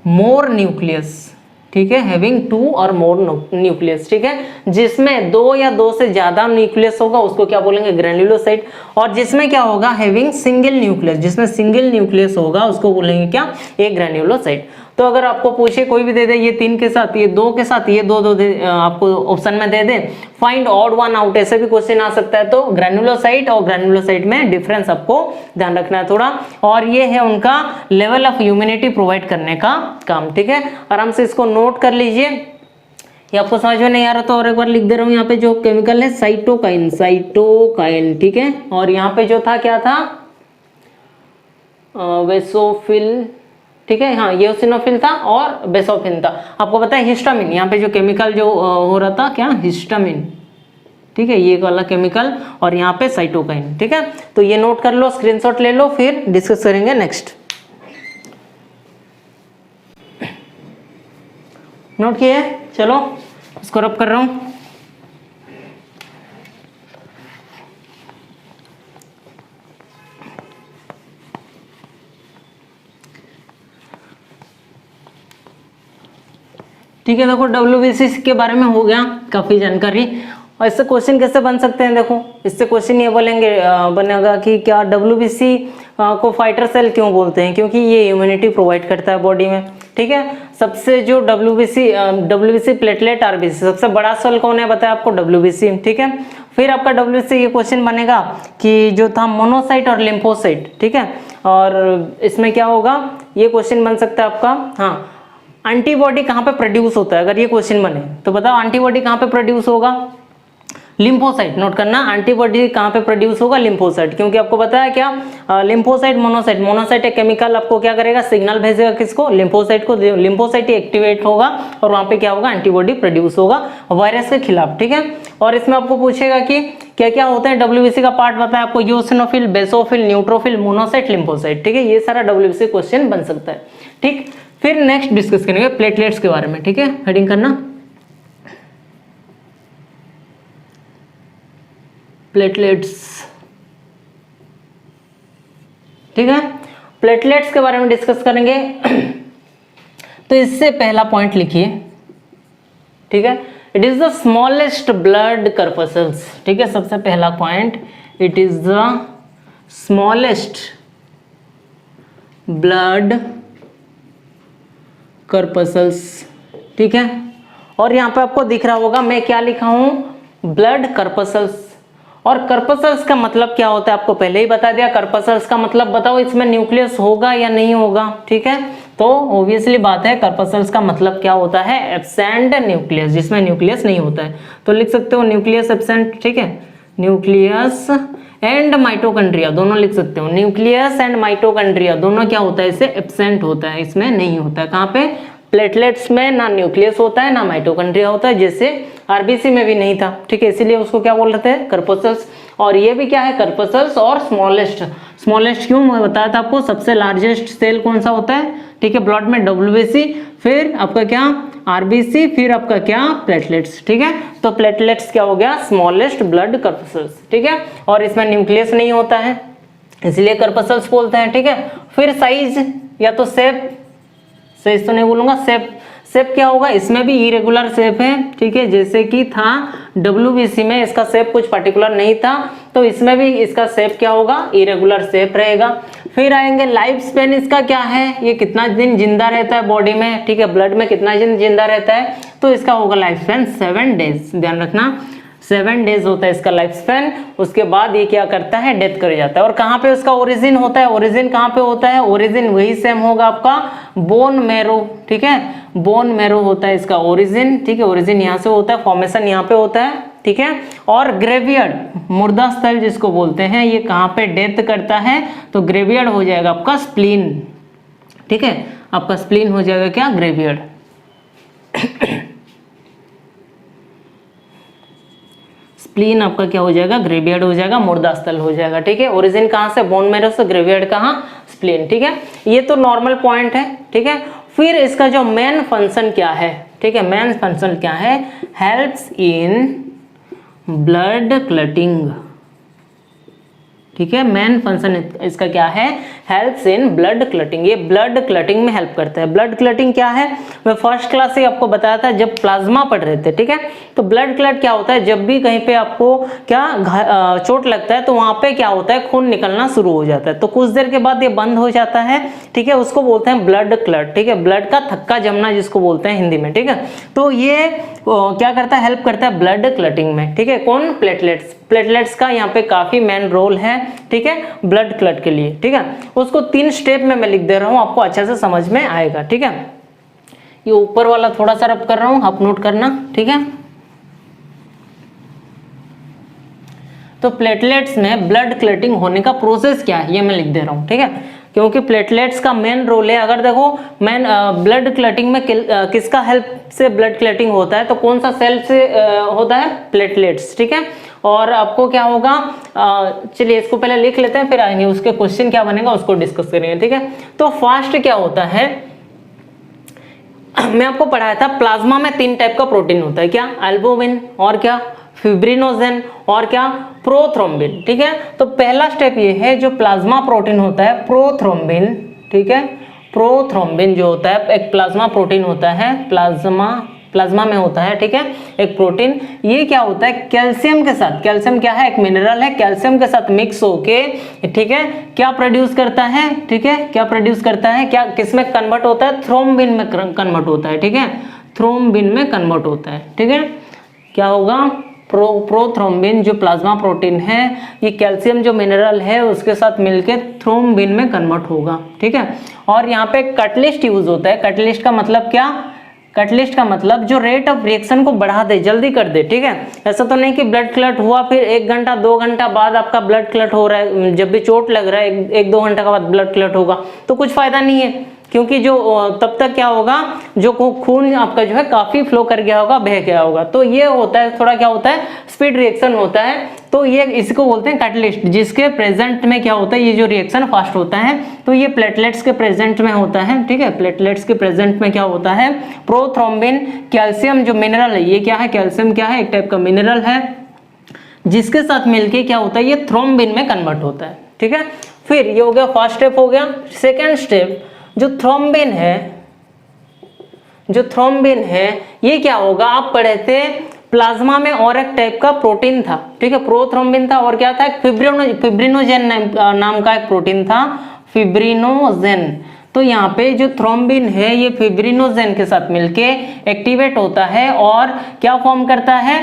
मोर न्यूक्लियस, ठीक है। हैविंग 2 और मोर न्यूक्लियस, ठीक है। जिसमें 2 या 2 से ज्यादा न्यूक्लियस होगा उसको क्या बोलेंगे? ग्रेन्युलोसाइट। और जिसमें क्या होगा? हैविंग सिंगल न्यूक्लियस, जिसमें सिंगल न्यूक्लियस होगा उसको बोलेंगे क्या? एक ग्रेन्युलोसाइट। तो अगर आपको पूछे कोई भी दे दे, ये 3 के साथ, ये 2 के साथ, ये 2 आपको ऑप्शन में दे दे, फाइंड ऑड वन आउट, ऐसे भी क्वेश्चन आ सकता है। तो ग्रेन्युलोसाइट और ग्रेन्युलोसाइट में डिफरेंस आपको ध्यान रखना है थोड़ा। और ये है उनका लेवल ऑफ इम्यूनिटी प्रोवाइड करने का काम, ठीक है। आराम से इसको नोट कर लीजिए। ये आपको समझ में नहीं आ रहा तो और एक बार लिख दे रहा हूँ। यहाँ पे जो केमिकल है साइटोकाइन, ठीक है। और यहाँ पे जो था क्या था? बेसोफिल, ठीक है। हाँ, यूसिनोफिल था और बेसोफिल था। आपको पता है हिस्टामिन, यहाँ पे जो केमिकल जो हो रहा था क्या? हिस्टामिन, ठीक है। ये वाला केमिकल और यहाँ पे साइटोकाइन, ठीक है। तो ये नोट कर लो, स्क्रीनशॉट ले लो, फिर डिस्कस करेंगे नेक्स्ट। नोट किए? चलो इसको रब कर रहा हूँ। ठीक है, देखो डब्ल्यूबीसी के बारे में हो गया काफ़ी जानकारी। और इससे क्वेश्चन कैसे बन सकते हैं, देखो इससे क्वेश्चन ये बोलेंगे बनेगा कि क्या डब्ल्यूबीसी को फाइटर सेल क्यों बोलते हैं, क्योंकि ये इम्यूनिटी प्रोवाइड करता है बॉडी में। ठीक है, सबसे जो डब्ल्यूबीसी प्लेटलेट आरबीसी सबसे बड़ा सेल कौन है बताया आपको, डब्ल्यूबीसी। ठीक है, फिर आपका डब्ल्यूबीसी ये क्वेश्चन बनेगा कि जो था मोनोसाइट और लिम्फोसाइट। ठीक है, और इसमें क्या होगा, ये क्वेश्चन बन सकता है आपका, हाँ एंटीबॉडी कहाँ पे प्रोड्यूस होता है, अगर ये क्वेश्चन बने तो बताओ एंटीबॉडी कहाँ पे प्रोड्यूस होगा, लिम्फोसाइट। नोट करना, एंटीबॉडी कहाँ पे प्रोड्यूस होगा, लिम्फोसाइट। क्योंकि आपको पता है क्या, लिम्फोसाइट मोनोसाइट, मोनोसाइट एक केमिकल आपको क्या करेगा, सिग्नल भेजेगा किसको, लिम्फोसाइट को, लिम्फोसाइट एक्टिवेट होगा और वहाँ पे क्या होगा, एंटीबॉडी प्रोड्यूस होगा वायरस के खिलाफ। ठीक है, और इसमें आपको पूछेगा कि क्या क्या होते हैं डब्ल्यूबीसी का पार्ट बताया आपको, eosinophil, basophil, neutrophil, monocyte, lymphocyte. ठीक है, ये सारा डब्ल्यूबीसी क्वेश्चन बन सकता है। ठीक, फिर नेक्स्ट डिस्कस करेंगे प्लेटलेट्स के बारे में। ठीक है, हेडिंग करना प्लेटलेट्स। ठीक है, प्लेटलेट्स के बारे में डिस्कस करेंगे। तो इससे पहला पॉइंट लिखिए। ठीक है, it is the smallest blood corpuscles. ठीक है, सबसे पहला point, it is the smallest blood corpuscles. ठीक है, और यहां पे आपको दिख रहा होगा मैं क्या लिखा हूं, ब्लड कर्पसल्स। और कर्पसल्स का मतलब क्या होता है आपको पहले ही बता दिया। कर्पसल्स का मतलब बताओ, इसमें न्यूक्लियस होगा या नहीं होगा। ठीक है, तो ऑब्वियसली बात है कर्पसल्स का मतलब क्या होता है, एब्सेंट न्यूक्लियस, जिसमें न्यूक्लियस नहीं होता है। तो लिख सकते हो न्यूक्लियस एब्सेंट। ठीक है, न्यूक्लियस एंड माइटोकॉन्ड्रिया दोनों लिख सकते हो। न्यूक्लियस एंड माइटोकॉन्ड्रिया दोनों क्या होता है, इससे एब्सेंट होता है, इसमें नहीं होता है। कहाँ पे, प्लेटलेट्स में ना न्यूक्लियस होता है ना माइटोकॉन्ड्रिया होता है, जैसे आरबीसी में भी नहीं था। ठीक है, इसीलिए उसको क्या बोल रहे थे, कर्पसल्स। और ये भी क्या है, कर्पसल्स और स्मॉलेस्ट। स्मॉलेस्ट क्यों, मैं बताया था आपको, सबसे लार्जेस्ट सेल कौन सा होता है। ठीक है, ब्लड में डब्ल्यूबीसी, फिर आपका क्या आरबीसी, फिर आपका क्या प्लेटलेट्स। ठीक है, तो प्लेटलेट्स क्या हो गया, स्मॉलेस्ट ब्लड कर्पसल्स। ठीक है, और इसमें न्यूक्लियस नहीं होता है, इसलिए कर्पसल्स बोलते हैं। ठीक है, फिर साइज या तो शेप, साइज तो नहीं बोलूंगा, शेप। शेप क्या होगा, इसमें भी इरेगुलर शेप है। ठीक है, जैसे कि था डब्ल्यूबीसी में इसका शेप कुछ पर्टिकुलर नहीं था, तो इसमें भी इसका शेप क्या होगा, इरेगुलर शेप रहेगा। फिर आएंगे लाइफ स्पेन, इसका क्या है, ये कितना दिन जिंदा रहता है बॉडी में। ठीक है, ब्लड में कितना दिन जिंदा रहता है, तो इसका होगा लाइफ स्पेन 7 डेज। ध्यान रखना 7 डेज होता है इसका लाइफ स्पेन। उसके बाद ये क्या करता है, डेथ कर जाता है। और कहाँ पे उसका ओरिजिन होता है, ओरिजिन कहाँ पे होता है, ओरिजिन वही सेम होगा आपका बोन मैरो। ठीक है, बोन मैरो होता है इसका ओरिजिन। ठीक है, ओरिजिन यहाँ से होता है, फॉर्मेशन यहाँ पे होता है। ठीक है, और ग्रेवयार्ड, मुर्दा स्थल जिसको बोलते हैं, ये कहाँ पे डेथ करता है, तो ग्रेवयार्ड हो जाएगा आपका स्प्लीन। ठीक है, आपका स्प्लीन हो जाएगा क्या, ग्रेवयार्ड। स्प्लीन आपका क्या हो जाएगा, ग्रेवयार्ड हो जाएगा, मुर्दा स्थल हो जाएगा। ठीक है, ओरिजिन कहाँ से, बोन मैरो से, ग्रेवयार्ड कहाँ, स्प्लीन। ठीक है, ये तो नॉर्मल पॉइंट है। ठीक है, फिर इसका जो मेन फंक्शन क्या है, ठीक है, मेन फंक्शन क्या है, हेल्प्स इन ब्लड क्लटिंग। ठीक है, मेन फंक्शन इसका क्या है, हेल्प्स इन ब्लड क्लटिंग। ये ब्लड क्लटिंग में हेल्प करता है। ब्लड क्लटिंग क्या है, मैं फर्स्ट क्लास से आपको बताया था जब प्लाज्मा पढ़ रहे थे। ठीक है, तो ब्लड क्लट क्या होता है, जब भी कहीं पे आपको क्या चोट लगता है तो वहां पे क्या होता है, खून निकलना शुरू हो जाता है, तो कुछ देर के बाद ये बंद हो जाता है। ठीक है, उसको बोलते हैं ब्लड क्लट। ठीक है, ब्लड का थक्का जमना जिसको बोलते हैं हिंदी में। ठीक है, तो ये क्या करता है, हेल्प करता है ब्लड क्लटिंग में। ठीक है, कौन, प्लेटलेट्स। प्लेटलेट्स का यहाँ पे काफी मेन रोल है। ठीक है, ब्लड क्लट के लिए। ठीक है, उसको 3 स्टेप में मैं लिख दे रहा हूँ, आपको अच्छे से समझ में आएगा। ठीक है, ये ऊपर वाला थोड़ा सा रब कर रहा हूँ, आप नोट करना। ठीक है, तो प्लेटलेट्स में ब्लड क्लटिंग होने का प्रोसेस क्या है, ये मैं लिख दे रहा हूँ। ठीक है, क्योंकि प्लेटलेट्स का मेन रोल है। अगर देखो मेन ब्लड क्लटिंग में किसका हेल्प से ब्लड क्लटिंग होता है, तो कौन सा सेल से होता है, प्लेटलेट्स। ठीक है, और आपको क्या होगा, चलिए इसको पहले लिख लेते हैं, फिर आएंगे उसके क्वेश्चन क्या बनेगा उसको डिस्कस करेंगे। ठीक है, तो फास्ट क्या होता है, मैं आपको पढ़ाया था प्लाज्मा में 3 टाइप का प्रोटीन होता है, क्या, एल्बुमिन, और क्या, फिब्रिनोजेन, और क्या, प्रोथ्रोम्बिन। ठीक है, तो पहला स्टेप ये है, जो प्लाज्मा प्रोटीन होता है प्रोथ्रोम्बिन। ठीक है, प्रोथ्रोम्बिन जो होता है एक प्लाज्मा प्रोटीन होता है, प्लाज्मा प्लाज्मा में होता है, ठीक है, एक प्रोटीन। ये क्या होता है, कैल्शियम के साथ, कैल्शियम क्या है, एक मिनरल है, कैल्शियम के साथ मिक्स होके, ठीक है, क्या प्रोड्यूस करता है, ठीक है, क्या प्रोड्यूस करता है, क्या किसमें कन्वर्ट होता है, थ्रोम्बिन में कन्वर्ट होता है, ठीक है, थ्रोम्बिन में कन्वर्ट होता है, ठीक है। क्या होगा, प्रोथ्रोम्बिन जो प्लाज्मा प्रोटीन है, ये कैल्शियम जो मिनरल है उसके साथ मिलके थ्रोम्बिन में कन्वर्ट होगा, ठीक है। और यहाँ पे कैटलिस्ट यूज होता है। कैटलिस्ट का मतलब क्या, कैटलिस्ट का मतलब जो रेट ऑफ रिएक्शन को बढ़ा दे, जल्दी कर दे, ठीक है। ऐसा तो नहीं कि ब्लड क्लट हुआ फिर 1 घंटा 2 घंटा बाद आपका ब्लड क्लट हो रहा है, जब भी चोट लग रहा है 1-2 घंटा के बाद ब्लड क्लट होगा तो कुछ फायदा नहीं है, क्योंकि जो तब तक क्या होगा, जो खून आपका जो है काफी फ्लो कर गया होगा, बह गया होगा। तो ये होता है थोड़ा क्या होता है, स्पीड रिएक्शन होता है, तो ये इसको बोलते हैं कैटलिस्ट, जिसके प्रेजेंट में क्या होता है, ये जो रिएक्शन फास्ट होता है। तो ये प्लेटलेट्स के प्रेजेंट में होता है, ठीक है, प्लेटलेट्स के प्रेजेंट में क्या होता है, प्रोथ्रोम्बिन, कैल्शियम जो मिनरल है, ये क्या है, कैल्शियम क्या है, एक टाइप का मिनरल है, जिसके साथ मिलके क्या होता है, ये थ्रोम्बिन में कन्वर्ट होता है, ठीक है। फिर ये हो गया फर्स्ट स्टेप हो गया। सेकेंड स्टेप, जो थ्रोम्बिन है, जो थ्रोम्बिन है ये क्या होगा, आप पढ़े थे प्लाज्मा में और एक टाइप का प्रोटीन था, ठीक है, प्रोथ्रोम्बिन था, और क्या था, फिब्रिनोजेन नाम का एक प्रोटीन था, फिब्रिनोजेन। तो यहाँ पे जो थ्रोम्बिन है ये फिब्रिनोजेन के साथ मिलके एक्टिवेट होता है और क्या फॉर्म करता है,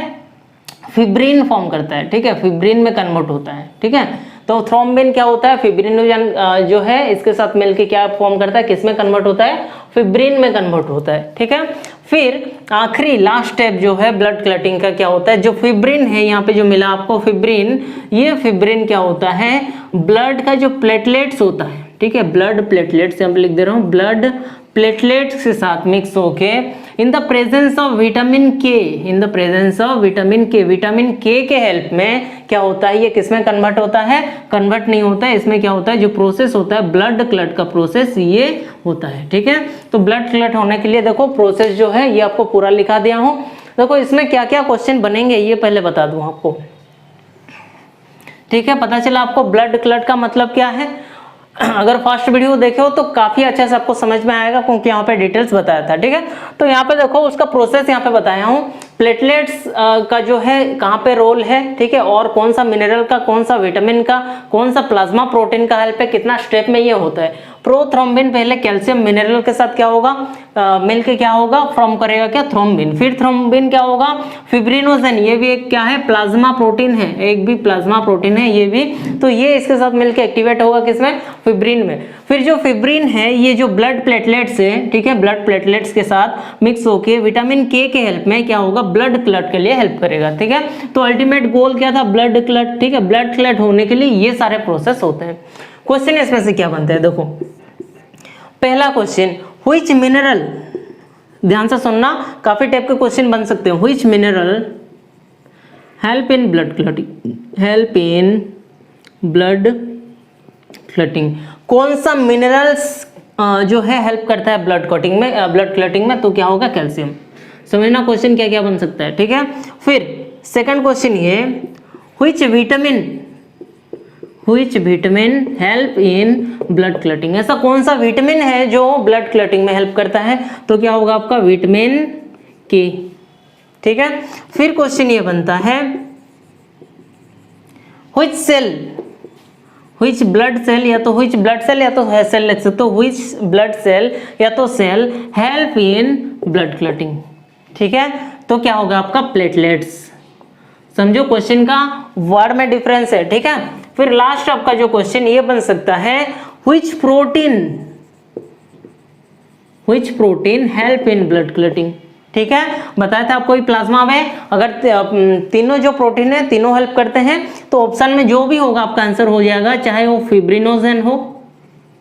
फिब्रिन फॉर्म करता है, ठीक है, फिब्रिन में कन्वर्ट होता है, ठीक है। तो थ्रोम्बिन क्या होता है, फिब्रिनोजन जो है इसके साथ मिलके क्या फॉर्म करता है, किसमें कन्वर्ट होता है, फिब्रिन में कन्वर्ट होता है, ठीक है। फिर आखिरी लास्ट स्टेप जो है ब्लड क्लटिंग का क्या होता है, जो फिब्रिन है यहाँ पे जो मिला आपको फिब्रिन, ये फिब्रिन क्या होता है, ब्लड का जो प्लेटलेट्स होता है, ठीक है, ब्लड प्लेटलेट्स यहाँ पे लिख दे रहा हूँ, ब्लड प्लेटलेट्स के साथ मिक्स होके in the presence of vitamin K, in the presence of vitamin K, vitamin K help में क्या होता है, ये किसमें कन्वर्ट होता है, कन्वर्ट नहीं होता है, इसमें क्या होता है, जो प्रोसेस होता है ब्लड क्लट का प्रोसेस ये होता है, ठीक है। तो ब्लड क्लट होने के लिए देखो प्रोसेस जो है ये आपको पूरा लिखा दिया हूँ। देखो इसमें क्या क्या क्वेश्चन बनेंगे ये पहले बता दूं आपको, ठीक है। पता चला आपको ब्लड क्लट का मतलब क्या है। अगर फर्स्ट वीडियो देखे हो तो काफी अच्छे से आपको समझ में आएगा, क्योंकि यहाँ पे डिटेल्स बताया था, ठीक है। तो यहाँ पे देखो उसका प्रोसेस यहाँ पे बताया हूँ, प्लेटलेट्स का जो है कहाँ पे रोल है, ठीक है, और कौन सा मिनरल का, कौन सा विटामिन का, कौन सा प्लाज्मा प्रोटीन का हेल्प है, कितना स्टेप में ये होता है। प्रोथ्रोम्बिन पहले कैल्शियम मिनरल के साथ क्या होगा, मिलके क्या होगा, फॉर्म करेगा क्या, थ्रोम्बिन। फिर थ्रोम्बिन क्या होगा, फिब्रिनोजेन, ये भी एक क्या है, प्लाज्मा प्रोटीन है, एक भी प्लाज्मा प्रोटीन है ये भी, तो ये इसके साथ मिलके एक्टिवेट होगा किसमें, फिब्रिन में। फिर जो फिब्रिन है ये जो ब्लड प्लेटलेट्स है, ठीक है, ब्लड प्लेटलेट्स के साथ मिक्स होके विटामिन के हेल्प में क्या होगा, ब्लड क्लट के लिए हेल्प करेगा, ठीक है। तो अल्टीमेट गोल क्या था, ब्लड क्लट, ठीक है। ब्लड क्लट होने के लिए ये सारे प्रोसेस होते हैं। क्वेश्चन इसमें से क्या बनता है, देखो पहला क्वेश्चन, व्हिच मिनरल, ध्यान से सुनना, काफी टाइप के क्वेश्चन बन सकते हैं। Which mineral help in blood clotting, help in blood clotting, कौन सा मिनरल्स जो है हेल्प करता है ब्लड क्लटिंग में, ब्लड क्लटिंग में, तो क्या होगा, कैल्शियम। समझना क्वेश्चन क्या क्या बन सकता है, ठीक है। फिर सेकंड क्वेश्चन ये, which vitamin help in blood clotting, ऐसा कौन सा विटामिन है जो ब्लड क्लटिंग में हेल्प करता है, तो क्या होगा आपका विटामिन के, ठीक है। फिर क्वेश्चन ये बनता है, व्हिच ब्लड सेल, या तो व्हिच ब्लड सेल या तो सेल लिख सकते हो, व्हिच ब्लड सेल या तो cell help in blood clotting, ठीक है। तो क्या होगा आपका प्लेटलेट्स। समझो क्वेश्चन का वर्ड में डिफरेंस है, ठीक है। फिर लास्ट आपका जो क्वेश्चन ये बन सकता है, which protein help in blood clotting, ठीक है। बताया था आपको प्लाज्मा में अगर तीनों जो प्रोटीन है तीनों हेल्प करते हैं, तो ऑप्शन में जो भी होगा आपका आंसर हो जाएगा, चाहे वो फिब्रिनोजेन हो,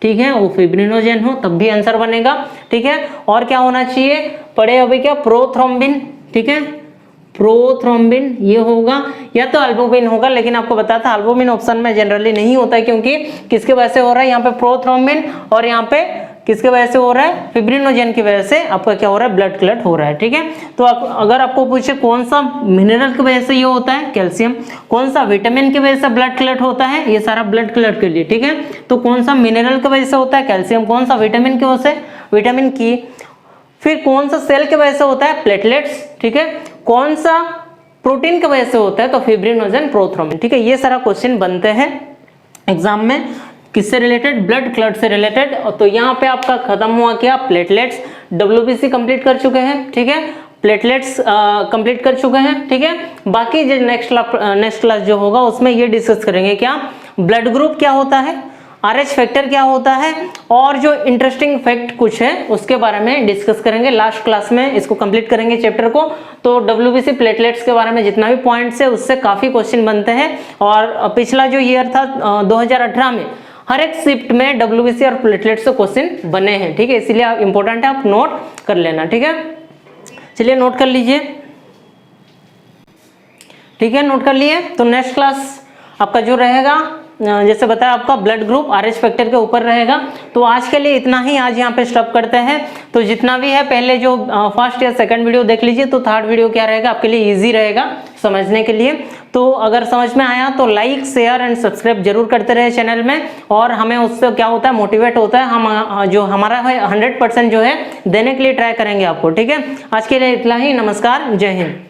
ठीक है, वो फिब्रिनोजेन हो तब भी आंसर बनेगा, ठीक है। और क्या होना चाहिए, पढ़े अभी क्या, प्रोथ्रोम्बिन, ठीक है, प्रोथ्रोम्बिन ये होगा, या तो अल्बुमिन होगा, लेकिन आपको बताया था अल्बुमिन ऑप्शन में जनरली नहीं होता है, क्योंकि किसके वजह से हो रहा है, यहाँ पे प्रोथ्रोम्बिन, और यहाँ पे किसके वजह से हो रहा है, फिब्रिनोजेन की वजह से आपका क्या हो रहा है, ब्लड क्लट हो रहा है, ठीक है। तो अगर आपको पूछे कौन सा मिनरल की वजह से ये होता है, कैल्शियम, कौन सा विटामिन की वजह से ब्लड क्लट होता है, ये सारा ब्लड क्लट के लिए, ठीक है। तो कौन सा मिनरल की वजह से होता है, कैल्शियम, कौन सा विटामिन की वजह से, विटामिन की, फिर कौन सा सेल की वजह से होता है, प्लेटलेट्स, ठीक है। कौन सा प्रोटीन की वजह से होता है, तो फिब्रिनोजन प्रोथ्रोम्बिन, ठीक है। ये सारा क्वेश्चन बनते हैं एग्जाम में, किससे रिलेटेड, ब्लड क्लॉट से रिलेटेड। तो यहाँ पे आपका खत्म हुआ क्या, प्लेटलेट्स। WBC कंप्लीट कर चुके हैं, ठीक है, प्लेटलेट्स कंप्लीट कर चुके हैं, ठीक है। बाकी जो नेक्स्ट क्लास जो होगा उसमें ये डिस्कस करेंगे क्या, ब्लड ग्रुप क्या होता है, RH फैक्टर क्या होता है, और जो इंटरेस्टिंग फैक्ट कुछ है उसके बारे में डिस्कस करेंगे लास्ट क्लास में। इसको कंप्लीट करेंगे चैप्टर को। तो WBC प्लेटलेट्स के बारे में जितना भी पॉइंट्स है उससे काफी क्वेश्चन बनते हैं। और पिछला जो ईयर था 2018 में हर एक शिफ्ट में WBC और प्लेटलेट्स से क्वेश्चन बने हैं, ठीक है। इसलिए आप इंपॉर्टेंट है, आप नोट कर लेना, ठीक है। चलिए नोट कर लीजिए, ठीक है, नोट कर लिए। तो नेक्स्ट क्लास आपका जो रहेगा, जैसे बताया आपका ब्लड ग्रुप RH फैक्टर के ऊपर रहेगा। तो आज के लिए इतना ही, आज यहाँ पे स्टॉप करते हैं। तो जितना भी है पहले जो फर्स्ट या सेकंड वीडियो देख लीजिए, तो थर्ड वीडियो क्या रहेगा आपके लिए, इजी रहेगा समझने के लिए। तो अगर समझ में आया तो लाइक शेयर एंड सब्सक्राइब जरूर करते रहे चैनल में, और हमें उससे क्या होता है, मोटिवेट होता है। हम जो हमारा है 100% जो है देने के लिए ट्राई करेंगे आपको, ठीक है। आज के लिए इतना ही, नमस्कार, जय हिंद।